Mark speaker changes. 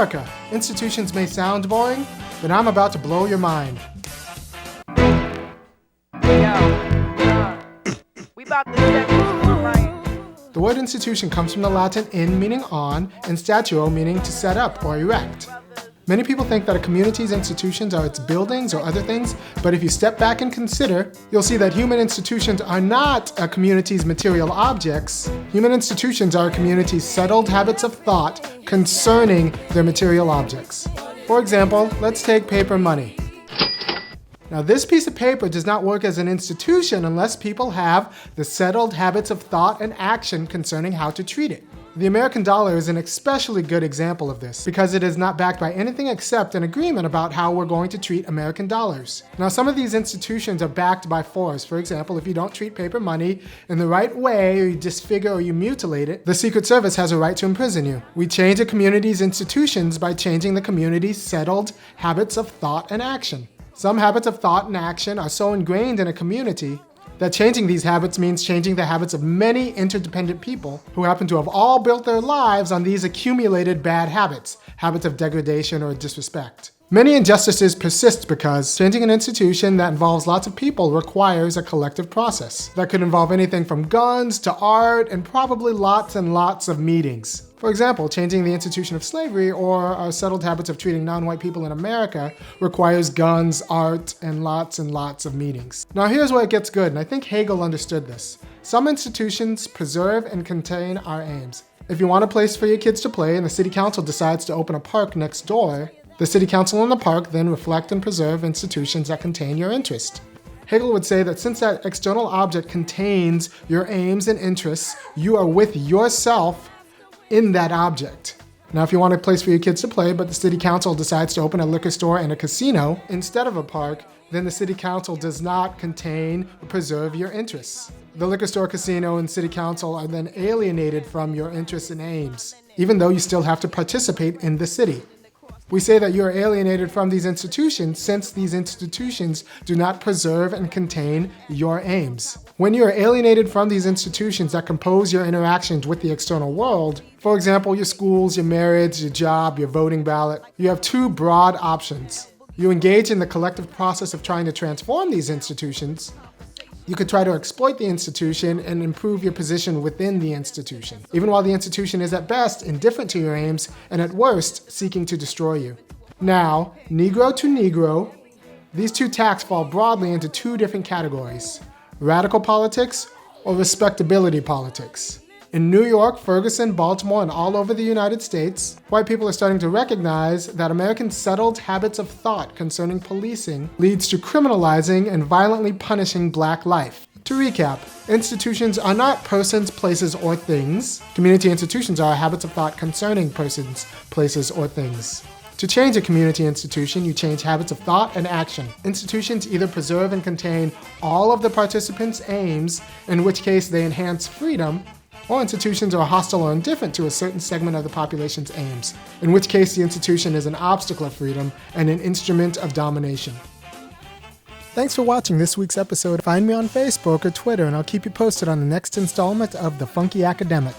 Speaker 1: America, institutions may sound boring, but I'm about to blow your mind.
Speaker 2: We about to check this one right.
Speaker 1: The word institution comes from the Latin in meaning on and statuo meaning to set up or erect. Many people think that a community's institutions are its buildings or other things, but if you step back and consider, you'll see that human institutions are not a community's material objects. Human institutions are a community's settled habits of thought concerning their material objects. For example, let's take paper money. Now, this piece of paper does not work as an institution unless people have the settled habits of thought and action concerning how to treat it. The American dollar is an especially good example of this because it is not backed by anything except an agreement about how we're going to treat American dollars. Now, some of these institutions are backed by force. For example, if you don't treat paper money in the right way, or you disfigure or you mutilate it, the Secret Service has a right to imprison you. We change a community's institutions by changing the community's settled habits of thought and action. Some habits of thought and action are so ingrained in a community that changing these habits means changing the habits of many interdependent people who happen to have all built their lives on these accumulated bad habits, habits of degradation or disrespect. Many injustices persist because changing an institution that involves lots of people requires a collective process that could involve anything from guns to art and probably lots and lots of meetings. For example, changing the institution of slavery or our settled habits of treating non-white people in America requires guns, art, and lots of meetings. Now here's where it gets good, and I think Hegel understood this. Some institutions preserve and contain our aims. If you want a place for your kids to play and the city council decides to open a park next door, the city council and the park then reflect and preserve institutions that contain your interest. Hegel would say that since that external object contains your aims and interests, you are with yourself in that object. Now, if you want a place for your kids to play, but the city council decides to open a liquor store and a casino instead of a park, then the city council does not contain or preserve your interests. The liquor store, casino, and city council are then alienated from your interests and aims, even though you still have to participate in the city. We say that you are alienated from these institutions since these institutions do not preserve and contain your aims. When you are alienated from these institutions that compose your interactions with the external world, for example, your schools, your marriage, your job, your voting ballot, you have two broad options. You engage in the collective process of trying to transform these institutions. You could try to exploit the institution and improve your position within the institution, even while the institution is at best indifferent to your aims and at worst seeking to destroy you. Now, Negro to Negro, these two tacks fall broadly into two different categories: radical politics or respectability politics. In New York, Ferguson, Baltimore, and all over the United States, white people are starting to recognize that American settled habits of thought concerning policing leads to criminalizing and violently punishing black life. To recap, institutions are not persons, places, or things. Community institutions are habits of thought concerning persons, places, or things. To change a community institution, you change habits of thought and action. Institutions either preserve and contain all of the participants' aims, in which case they enhance freedom, or institutions are hostile or indifferent to a certain segment of the population's aims, in which case the institution is an obstacle of freedom and an instrument of domination. Thanks for watching this week's episode. Find me on Facebook or Twitter, and I'll keep you posted on the next installment of The Funky Academic.